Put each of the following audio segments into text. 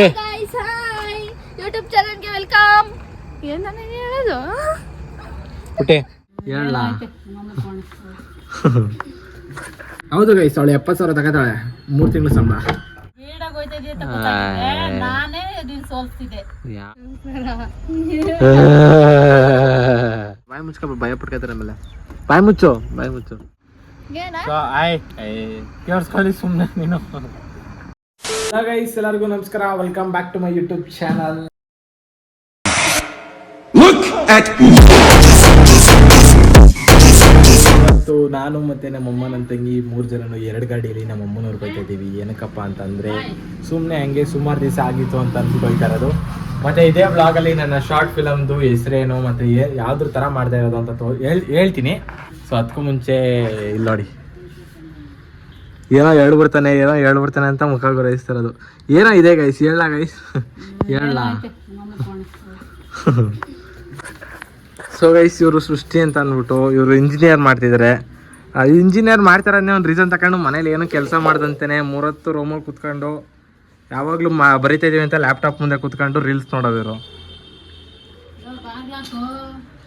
ಪುಟ್ಟೆ guys hi YouTube ಚಾನೆಲ್ಗೆ welcome. ಏನು ನಾನು ಹೇಳೋದು ಪುಟ್ಟೆ ಹೇಳ. ಹೌದು ಗೈಸ್, ಅವಳು 70,000 ತಗೋತಾಳೆ, 3 ತಿಂಗಳು ಸಂಬಳ. ಬಾಯಿ ಮುಚ್ಕೊ, ಭಯ ಪಡ್ಕೊತಾರೆ ಆಮೇಲೆ. ಬಾಯಿ ಮುಚ್ಚು, ಬಾಯಿ ಮುಚ್ಚು. ಕೇಳಿಸ್ಕೊಳ್ಳಿ ಸುಮ್ಮನೆ ನೀನು. ಗೈಸ್ ಎಲ್ಲರಿಗೂ ನಮಸ್ಕಾರ, welcome back to my YouTube channel. ಇವತ್ತು ನಾನು ಮತ್ತೆ ನಮ್ಮಮ್ಮ ನನ್ನ ತಂಗಿ 3 ಜನನು 2 ಗಾಡಿಯಲ್ಲಿ ನಮ್ಮ ಅಮ್ಮನವ್ರು ಹೋಗ್ತಾ ಇದ್ದೀವಿ. ಏನಕ್ಕಪ್ಪ ಅಂತಂದರೆ ಸುಮ್ಮನೆ ಹಂಗೆ ಸುಮಾರು ದಿವಸ ಆಗಿತ್ತು ಅಂತ ಅಂದ್ಬಿಟ್ಟು ಹೋಗ್ತಾ ಇರೋದು. ಮತ್ತು ಇದೇ ಬ್ಲಾಗಲ್ಲಿ ನನ್ನ ಶಾರ್ಟ್ ಫಿಲಮ್ದು ಹೆಸರೇನು ಮತ್ತು ಯಾವ್ದ್ರ ಥರ ಮಾಡ್ತಾ ಇರೋದು ಅಂತ ಹೇಳ್ತೀನಿ. ಸೊ ಅದಕ್ಕೂ ಮುಂಚೆ ಇಲ್ಲಿ ನೋಡಿ, ಏನೋ ಹೇಳ್ಬಿಡ್ತಾನೆ ಅಂತ ಮುಖ ಗುರಾಯಿಸ್ತಿರೋದು. ಏನೋ ಇದೆ ಗೈಸ್, ಹೇಳ ಗೈಸ್, ಹೇಳ. ಸೊ ಗೈಸ್, ಇವರು ಸೃಷ್ಟಿ ಅಂತ ಅಂದ್ಬಿಟ್ಟು ಇವರು ಇಂಜಿನಿಯರ್ ಮಾಡ್ತಿದ್ದಾರೆ. ಇಂಜಿನಿಯರ್ ಮಾಡ್ತಾರೆ ಅನ್ನೋ ಒಂದು ರೀಸನ್ ತಗೊಂಡು ಮನೇಲಿ ಏನೋ ಕೆಲಸ ಮಾಡ್ದಂತೆಯೇ 30 ರೂಮಲ್ಲಿ ಕೂತ್ಕೊಂಡು ಯಾವಾಗಲೂ ಬರಿತಾ ಇದೀವಿ ಅಂತ ಲ್ಯಾಪ್ಟಾಪ್ ಮುಂದೆ ಕೂತ್ಕೊಂಡು ರೀಲ್ಸ್ ನೋಡೋದಿರು.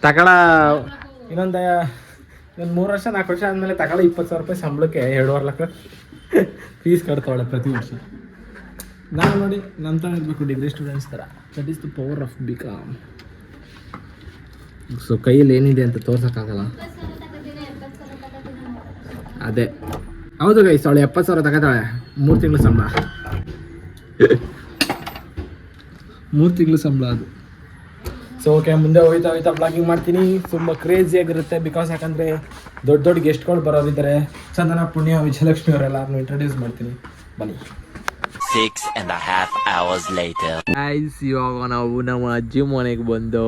ತಗೊಳ ಇನ್ನೊಂದು 3 ವರ್ಷ 4 ವರ್ಷ ಆದಮೇಲೆ ತಗೊಳ 20,000 ರೂಪಾಯಿ ಸಂಬಳಕ್ಕೆ 2.5 ಲಕ್ಷ ಫೀಸ್ ಕಟ್ತಾವಳೆ ಪ್ರತಿ ವರ್ಷ. ನಾನು ನೋಡಿ ನಮ್ಮ ಥರ ಇರಬೇಕು, ಡಿಗ್ರಿ ಸ್ಟೂಡೆಂಟ್ಸ್ ಥರ. That is the power of BCom. So ಕೈಯಲ್ಲಿ ಏನಿದೆ ಅಂತ ತೋರ್ಸೋಕ್ಕಾಗಲ್ಲ. ಅದೇ ಹೌದು ಗೈಸ್, ಅವಳು 70,000 ತಗೋತಾಳೆ, 3 ತಿಂಗಳು ಸಂಬಳ. 3 ತಿಂಗಳು ಸಂಬಳ ಅದು. ಸೊ ಓಕೆ, ಮುಂದೆ ಹೋಯ್ತಾ ಬ್ಲಾಗಿಂಗ್ ಮಾಡ್ತೀನಿ. ತುಂಬ ಕ್ರೇಜಿಯಾಗಿರುತ್ತೆ. ಬಿಕಾಸ್ ಯಾಕಂದರೆ ದೊಡ್ಡ ಗೆಸ್ಟ್ಗಳು ಬರೋರಿದ್ದಾರೆ. ಚಂದನ, ಪುಣ್ಯ, ವಿಜಯಲಕ್ಷ್ಮಿ ಅವರೆಲ್ಲರನ್ನು ಇಂಟ್ರೊಡ್ಯೂಸ್ ಮಾಡ್ತೀನಿ, ಬನ್ನಿ. 6.5 hours later. ಗೈಸ್, ಇವಾಗ ನಾವು ನಮ್ಮ ಅಜ್ಜಿ ಮನೆಗೆ ಬಂದು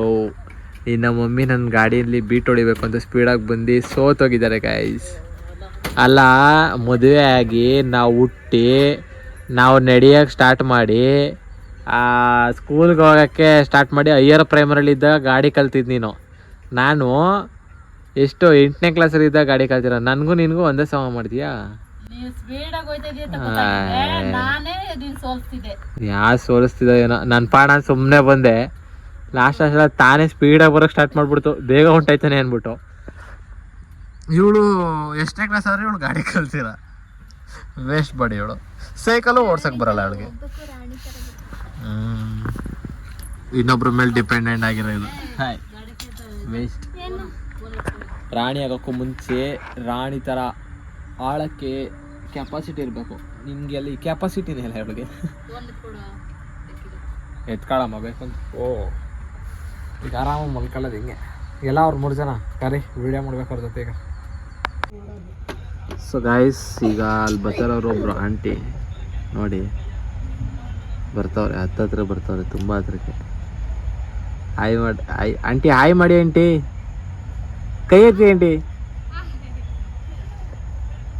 ನಮ್ಮ ಮಮ್ಮಿ ನನ್ನ ಗಾಡಿಯಲ್ಲಿ ಬೀಟ್ ಹೊಡಿಬೇಕು ಅಂತ ಸ್ಪೀಡಾಗಿ ಬಂದು ಸೋತೋಗಿದ್ದಾರೆ ಗೈಸ್. ಅಲ್ಲ, ಮದುವೆ ಆಗಿ ನಾವು ಹುಟ್ಟಿ ನಾವು ನಡೆಯೋಕ್ಕೆ ಸ್ಟಾರ್ಟ್ ಮಾಡಿ ಸ್ಕೂಲ್ಗೆ ಹೋಗೋಕ್ಕೆ ಸ್ಟಾರ್ಟ್ ಮಾಡಿ ಹೈಯರ್ ಪ್ರೈಮರಿಲಿದ್ದಾಗ ಗಾಡಿ ಕಲ್ತಿದ್ದು ನೀನು. ನಾನು ಎಷ್ಟು 8ನೇ ಕ್ಲಾಸಲ್ಲಿದ್ದಾಗ ಗಾಡಿ ಕಲ್ತಿರೋ. ನನಗೂ ನಿನಗೂ ಒಂದೇ ಸಮ ಮಾಡ್ತೀಯಾ? ಸೋಲಿಸ್ತಿದ್ದ ಏನೋ ನನ್ನ ಪಾಡ. ಸುಮ್ಮನೆ ಬಂದೆ, ಲಾಸ್ಟ್ ತಾನೇ ಸ್ಪೀಡಾಗಿ ಬರೋಕ್ಕೆ ಸ್ಟಾರ್ಟ್ ಮಾಡಿಬಿಡ್ತು, ಬೇಗ ಹೊಂಟಾಯ್ತಾನೆ ಅಂದ್ಬಿಟ್ಟು. ಇವಳು ಎಷ್ಟನೇ ಕ್ಲಾಸ್ ಆದ್ರೆ ಇವಳು ಗಾಡಿ ಕಲ್ತಿರ, ವೇಸ್ಟ್ ಬಾಡಿ. ಇವಳು ಸೈಕಲು ಓಡ್ಸಕ್ಕೆ ಬರಲ್ಲ ಅವಳಿಗೆ. ಇನ್ನೊಬ್ರ ಮೇಲೆ ಡಿಪೆಂಡೆಂಟ್ ಆಗಿರೋ ಇದು ವೇಸ್ಟ್. ರಾಣಿ ಆಗೋಕ್ಕೂ ಮುಂಚೆ ರಾಣಿ ಥರ ಆಳಕ್ಕೆ ಕೆಪಾಸಿಟಿ ಇರಬೇಕು. ನಿಮಗೆ ಅಲ್ಲಿ ಕೆಪಾಸಿಟಿನೇ ಇಲ್ಲ ಇವಳಿಗೆ. ಎತ್ಕೊಳ್ಳಮ್ಮ ಬೇಕಂತ. ಈಗ ಆರಾಮಾಗಿ ಮಲ್ಕೊಳ್ಳೋದು ಹಿಂಗೆ ಎಲ್ಲ. ಅವ್ರು 3 ಜನ ಕರಿ ವಿಡಿಯೋ ಮಾಡ್ಬೇಕು ಅವ್ರ ಜೊತೆ ಈಗ. ಸೊ ಗಾಯ್ಸ್, ಈಗ ಅಲ್ಲಿ ಬರ್ತಾರವ್ರು ಒಬ್ರು ಆಂಟಿ ನೋಡಿ, ಬರ್ತಾವ್ರೆ, ಹತ್ತತ್ರ ಬರ್ತಾವ್ರೆ, ತುಂಬ ಹತ್ರಕ್ಕೆ. ಹಾಯ್ ಮಾಡಿ ಆಂಟಿ, ಹಾಯ್ ಮಾಡಿ ಆಂಟಿ, ಕೈ ಎತ್ತಿ ಆಂಟಿ.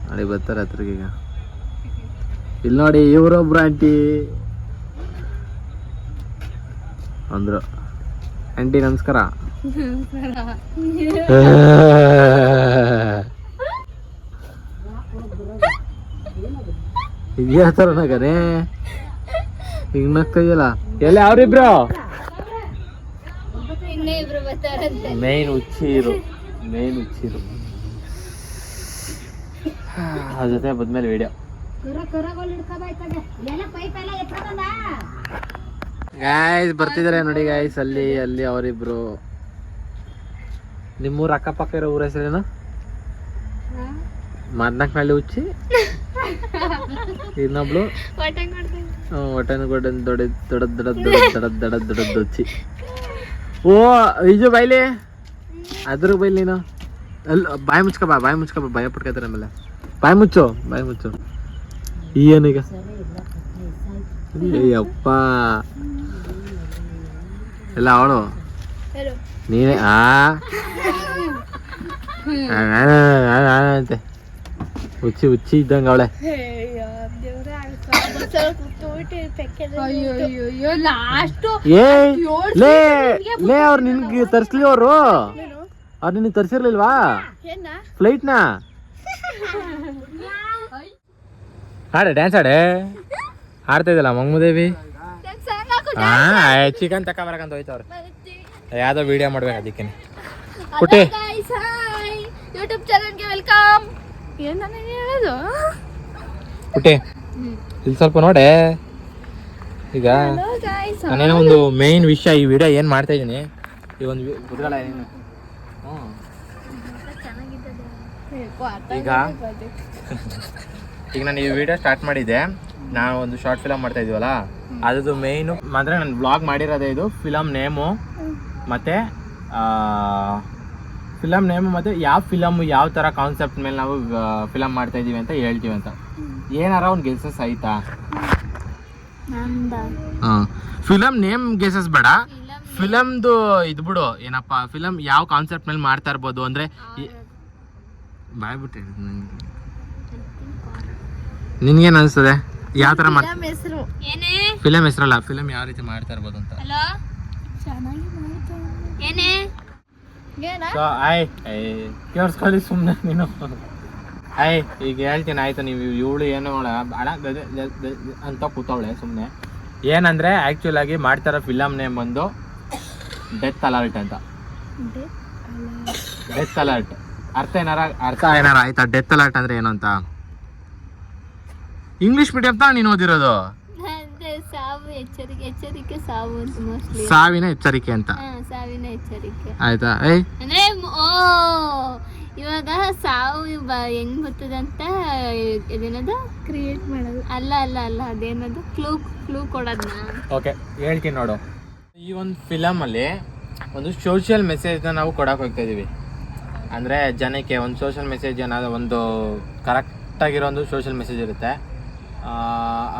ನೋಡಿ ಬರ್ತಾರೆ ಹತ್ರಕ್ಕೆ ಈಗ. ಇಲ್ಲಿ ನೋಡಿ, ಇವರೊಬ್ರು ಆಂಟಿ ಅಂದರು. ಆಂಟಿ ನಮಸ್ಕಾರ. ಇದೇ ಥರ ನಗನೆ ಈಗ ನಗ್ತಾಯಿಲ್ಲ. ಎಲ್ಲ ಅವ್ರಿಬ್ರು ಮೇನ್ ಹುಚ್ಚಿರು ಅದ್ರ ಜೊತೆ ಬಂದ್ಮೇಲೆ ವಿಡಿಯೋ. ಗಾಯ್ಸ್ ಬರ್ತಿದ್ದಾರೆ ನೋಡಿ ಗಾಯ್ಸ್. ಅಲ್ಲಿ ಅವರಿಬ್ರು. ನಿಮ್ಮೂರ ಅಕ್ಕಪಕ್ಕ ಇರೋ ಊರ ಹೆಸರೇನು? ಮಾದನಾಕ್ನಳ್ಳಿ ಹುಚ್ಚಿ. ಇನ್ನೊಬ್ಳು ಹೊಟ್ಟೆನ ದೊಡ್ಡ ಹುಚ್ಚಿ. ಓ ವಿಜು ಬೈಲಿ, ಅದ್ರ ಬೈಲಿ ನೀನು. ಅಲ್ಲಿ ಬಾಯಿ ಮುಚ್ಕೊ, ಭಯ ಪಡ್ಕೊತಾರೆ ಆಮೇಲೆ. ಬಾಯಿ ಮುಚ್ಚು. ಏನೀಗ ಅಯ್ಯಪ್ಪ ಎಲ್ಲ ಅವಳು ನೀನೇ ಅಂತೆ. ಹುಚ್ಚಿ ಇದ್ದಂಗೆ ಅವಳೆ. ಲೇ ಅವ್ರು ನಿನ್ಗೆ ತರ್ಸ್ಲಿ, ಅವ್ರು ನಿನಗೆ ತರ್ಸಿರ್ಲಿಲ್ವಾ ಫ್ಲೈಟ್ನ? ಆಡೆ ಡ್ಯಾನ್ಸ್ ಆಡೆ ಆಡ್ತಾ ಇದ್ದಲ್ಲ ಮಂಗಮದೇವಿ. ಚಿಕನ್ ತಕೊಂಬರಕಂತ ಹೋಯ್ತವ್ರೆ ಯಾವ್ದೋ ವಿಡಿಯೋ ಮಾಡ್ಬೇಕು ಅದಕ್ಕೆ ಪುಟ್ಟಿ ಗೈಸ್ ಹಾಯ್ ಯೂಟ್ಯೂಬ್ ಚಾನಲ್ಗೆ ವೆಲ್ಕಮ್ ಏನ್ ನಾನು ಹೇಳೋದು ಪುಟ್ಟಿ ಇಲ್ಲಿ ಸ್ವಲ್ಪ ನೋಡೆ ಈಗ ಹಲೋ ಗೈಸ್ ನಾನೇನೋ ಒಂದು ಮೇನ್ ವಿಷಯ ಈ ವಿಡಿಯೋ ಏನು ಮಾಡ್ತಾ ಇದ್ದೀನಿ ಈ ಒಂದು ಕುತ್ಕೊಳ್ಳ ಏನು ಈಗ ಈಗ ನಾನು ಈ ವಿಡಿಯೋ ಸ್ಟಾರ್ಟ್ ಮಾಡಿದ್ದೆ ನಾವು ಒಂದು ಶಾರ್ಟ್ ಫಿಲಮ್ ಮಾಡ್ತಾ ಇದೀವಲ್ಲ ಅದ್ರದ್ದು ಮೇಯ್ನು ಅಂದರೆ ನಾನು ಬ್ಲಾಗ್ ಮಾಡಿರೋದೇ ಇದು ಫಿಲಮ್ ನೇಮು ಮತ್ತು ಫಿಲಮ್ ನೇಮು ಮತ್ತು ಯಾವ ಫಿಲಮ್ ಯಾವ ಥರ ಕಾನ್ಸೆಪ್ಟ್ ಮೇಲೆ ನಾವು ಫಿಲಮ್ ಮಾಡ್ತಾ ಇದ್ದೀವಿ ಅಂತ ಹೇಳ್ತೀವಿ ಅಂತ ಏನಾರ ಒಂದು ಗೆಸಸ್ ಆಯ್ತಾ ಹಾಂ ಫಿಲಮ್ ನೇಮ್ ಗೆಸಸ್ ಬೇಡ ಫಿಲಮ್ದು ಇದು ಬಿಡು ಏನಪ್ಪ ಫಿಲಮ್ ಯಾವ ಕಾನ್ಸೆಪ್ಟ್ ಮೇಲೆ ಮಾಡ್ತಾ ಇರ್ಬೋದು ಅಂದರೆ ಬಾಯ್ಬಿಟ್ಟೆ ನಿನ್ಗೇನು ಅನಿಸ್ತದೆ ಯಾವ ಥರ ಮಾಡ್ತಾರೆ ಹೆಸರು ಏನೇ ಫಿಲಮ್ ಹೆಸರಲ್ಲ ಫಿಲಮ್ ಯಾವ ರೀತಿ ಮಾಡ್ತಾ ಇರ್ಬೋದು ಅಂತ ಹಲೋ ಚೆನ್ನಾಗಿ ಮಾಡ್ತಾ ಏನೇ ಏನ ಸೊ ಆಯ್ ಕೇಳಿಸ್ಕೊಳ್ಳಿ ಸುಮ್ಮನೆ ನೀನು ಆಯ್ ಈಗ ಹೇಳ್ತೀನಿ ಆಯ್ತು ನೀವು ಇವಳು ಏನೋ ಹಣ ಅಂತ ಕೂತವಳೆ ಸುಮ್ಮನೆ ಏನಂದರೆ ಆ್ಯಕ್ಚುಲ್ ಆಗಿ ಮಾಡ್ತಾರೋ ಫಿಲಮ್ ನೇಮ್ ಬಂದು ಡೆತ್ ಅಲರ್ಟ್ ಅಂತ ಡೆತ್ ಅಲರ್ಟ್ ಅರ್ಥ ಏನಾರ ಆಯ್ತಾ ಡೆತ್ ಅಲರ್ಟ್ ಅಂದ್ರೆ ಏನು ಅಂತ ಇಂಗ್ಲಿಷ್ ಮೀಡಿಯಂ ತಾನು ನೀನು ಓದಿರೋದು ಸಾವು ಎಚ್ಚರಿಕೆ ಎಚ್ಚರಿಕೆ ಸಾವು ಅಂತ ಮೋಸ್ಟ್ಲಿ ಸಾವಿನ ಎಚ್ಚರಿಕೆ ಅಂತ ಸಾವಿನ ಎಚ್ಚರಿಕೆ ಆಯ್ತಾ ಏಯ್ ಅಂದ್ರೆ ಇವಾಗ ಸಾವು ಹೆಂಗ್ ಬರ್ತದಂತ ಇದೇನದು ಕ್ರಿಯೇಟ್ ಮಾಡೋದು ಅಲ್ಲ ಅಲ್ಲ ಅಲ್ಲ ಅದೇನದು ಕ್ಲೂ ಕೊಡೋದ್ನ ಓಕೆ ಹೇಳ್ತೀನಿ ನೋಡು ಈ ಒಂದು ಫಿಲಮಲ್ಲಿ ಒಂದು ಸೋಷಿಯಲ್ ಮೆಸೇಜ್ನ ನಾವು ಕೊಡಕ್ಕೆ ಹೋಗ್ತಾ ಇದೀವಿ ಅಂದರೆ ಜನಕ್ಕೆ ಒಂದು ಸೋಷಿಯಲ್ ಮೆಸೇಜ್ ಏನಾದರೂ ಒಂದು ಕರೆಕ್ಟಾಗಿರೋ ಒಂದು ಸೋಷಿಯಲ್ ಮೆಸೇಜ್ ಇರುತ್ತೆ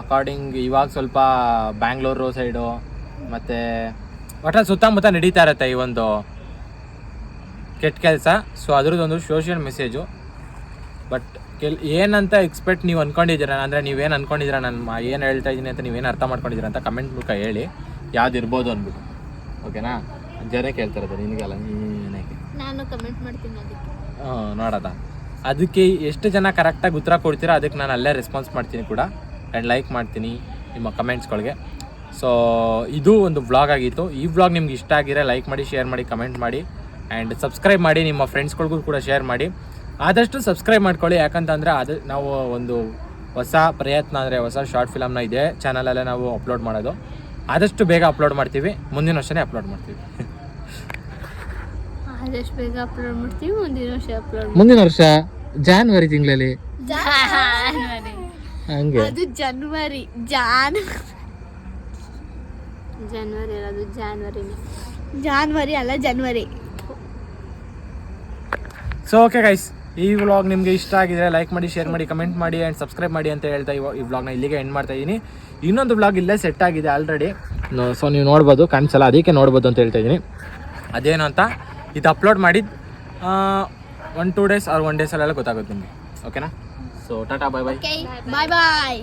ಅಕಾರ್ಡಿಂಗ್ ಇವಾಗ ಸ್ವಲ್ಪ ಬ್ಯಾಂಗ್ಳೂರು ಸೈಡು ಮತ್ತು ಒಟ್ಟಲ್ಲಿ ಸುತ್ತಮುತ್ತ ನಡೀತಾ ಇರುತ್ತೆ ಈ ಒಂದು ಕೆಟ್ಟ ಕೆಲಸ ಸೊ ಅದ್ರದ್ದೊಂದು ಸೋಷಿಯಲ್ ಮೆಸೇಜು ಬಟ್ ಏನಂತ ಎಕ್ಸ್ಪೆಕ್ಟ್ ನೀವು ಅಂದ್ಕೊಂಡಿದ್ದೀರ ಅಂದರೆ ನೀವೇನು ಅಂದ್ಕೊಂಡಿದ್ದೀರ ನಾನು ಏನು ಹೇಳ್ತಾ ಇದ್ದೀನಿ ಅಂತ ನೀವೇನು ಅರ್ಥ ಮಾಡ್ಕೊಂಡಿದ್ದೀರ ಅಂತ ಕಮೆಂಟ್ ಮೂಲಕ ಹೇಳಿ ಯಾವ್ದು ಇರ್ಬೋದು ಅಂದ್ಬಿಟ್ಟು ಓಕೆನಾ ಜನಕ್ಕೆ ಹೇಳ್ತಾರದು ನಿನಗಲ್ಲ ಏನಕ್ಕೆ ನಾನು ಕಮೆಂಟ್ ಮಾಡ್ತೀನಿ ಅದಕ್ಕೆ ನೋಡೋದ ಅದಕ್ಕೆ ಎಷ್ಟು ಜನ ಕರೆಕ್ಟಾಗಿ ಉತ್ತರ ಕೊಡ್ತೀರಾ ಅದಕ್ಕೆ ನಾನು ಅಲ್ಲೇ ರೆಸ್ಪಾನ್ಸ್ ಮಾಡ್ತೀನಿ ಕೂಡ ಆ್ಯಂಡ್ ಲೈಕ್ ಮಾಡ್ತೀನಿ ನಿಮ್ಮ ಕಮೆಂಟ್ಸ್ಗಳಿಗೆ ಸೊ ಇದು ಒಂದು ವ್ಲಾಗ್ ಆಗಿತ್ತು ಈ ವ್ಲಾಗ್ ನಿಮ್ಗೆ ಇಷ್ಟ ಆಗಿರೋ ಲೈಕ್ ಮಾಡಿ ಶೇರ್ ಮಾಡಿ ಕಮೆಂಟ್ ಮಾಡಿ ಆ್ಯಂಡ್ ಸಬ್ಸ್ಕ್ರೈಬ್ ಮಾಡಿ ನಿಮ್ಮ ಫ್ರೆಂಡ್ಸ್ಗಳಿಗೂ ಕೂಡ ಶೇರ್ ಮಾಡಿ ಆದಷ್ಟು ಸಬ್ಸ್ಕ್ರೈಬ್ ಮಾಡ್ಕೊಳ್ಳಿ ಯಾಕಂತಂದರೆ ಅದು ನಾವು ಒಂದು ಹೊಸ ಪ್ರಯತ್ನ ಅಂದರೆ ಹೊಸ ಶಾರ್ಟ್ ಫಿಲಮ್ನ ಇದೆ ಚಾನಲಲ್ಲೇ ನಾವು ಅಪ್ಲೋಡ್ ಮಾಡೋದು ಆದಷ್ಟು ಬೇಗ ಅಪ್ಲೋಡ್ ಮಾಡ್ತೀವಿ ಮುಂದಿನ ವರ್ಷನೇ ಅಪ್ಲೋಡ್ ಮಾಡ್ತೀವಿ ಆದಷ್ಟು ಬೇಗ ಅಪ್ಲೋಡ್ ಮಾಡ್ತೀವಿ ಮುಂದಿನ ವರ್ಷ ಅಪ್ಲೋಡ್ ಮುಂದಿನ ವರ್ಷ ಜಾನ್ವರಿ ತಿಂಗಳಲ್ಲಿ ಜಾನ್ವರಿ ಹಂಗೆ ಅದು ಜನವರಿ ಅದು ಜಾನ್ವರಿ ಅಲ್ಲ ಜನವರಿ ಸೊ ಓಕೆ ಗೈಸ್ ಈ ವ್ಲಾಗ್ ನಿಮಗೆ ಇಷ್ಟ ಆಗಿದ್ರೆ ಲೈಕ್ ಮಾಡಿ ಶೇರ್ ಮಾಡಿ ಕಮೆಂಟ್ ಮಾಡಿ ಆ್ಯಂಡ್ ಸಬ್ಸ್ಕ್ರೈಬ್ ಮಾಡಿ ಅಂತ ಹೇಳ್ತಾ ಈ ವ್ಲಾಗ್ನ ಇಲ್ಲಿಗೆ ಎಂಡ್ ಮಾಡ್ತಾ ಇದ್ದೀನಿ ಇನ್ನೊಂದು ವ್ಲಾಗ್ ಇಲ್ಲೇ ಸೆಟ್ ಆಗಿದೆ ಆಲ್ರೆಡಿ ಸೊ ನೀವು ನೋಡ್ಬೋದು ಕಾಣಿಸಲ್ಲ ಅದಕ್ಕೆ ನೋಡ್ಬೋದು ಅಂತ ಹೇಳ್ತಾ ಇದ್ದೀನಿ ಅದೇನು ಅಂತ ಇದು ಅಪ್ಲೋಡ್ ಮಾಡಿದ್ದು 1-2 ಡೇಸ್ ಆರ್ 1 ಡೇಸಲ್ಲೆಲ್ಲ ಗೊತ್ತಾಗುತ್ತೆ ನಿಮಗೆ ಓಕೆನಾ ಸೊ ಟಾಟಾ ಬಾಯ್ ಬಾಯ್ ಬಾಯ್ ಬಾಯ್